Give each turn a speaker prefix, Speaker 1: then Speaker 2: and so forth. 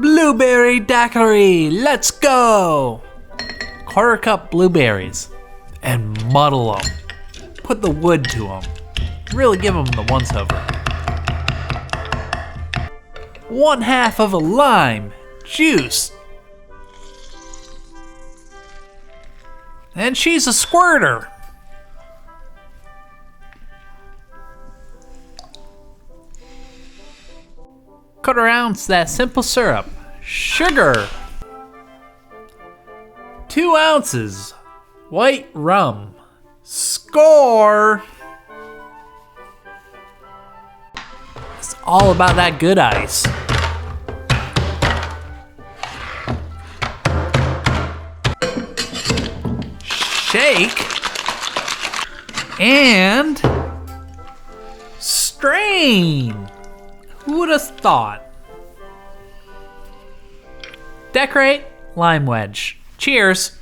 Speaker 1: Blueberry Daiquiri, let's go! Quarter cup blueberries and muddle them. Put the wood to them. Really give them the once over. 1/2 of a lime, juice. And she's a squirter. Quarter ounce that simple syrup. Sugar. 2 ounces white rum. Score! It's all about that good ice. Shake and strain. Who would have thought? Decorate lime wedge. Cheers.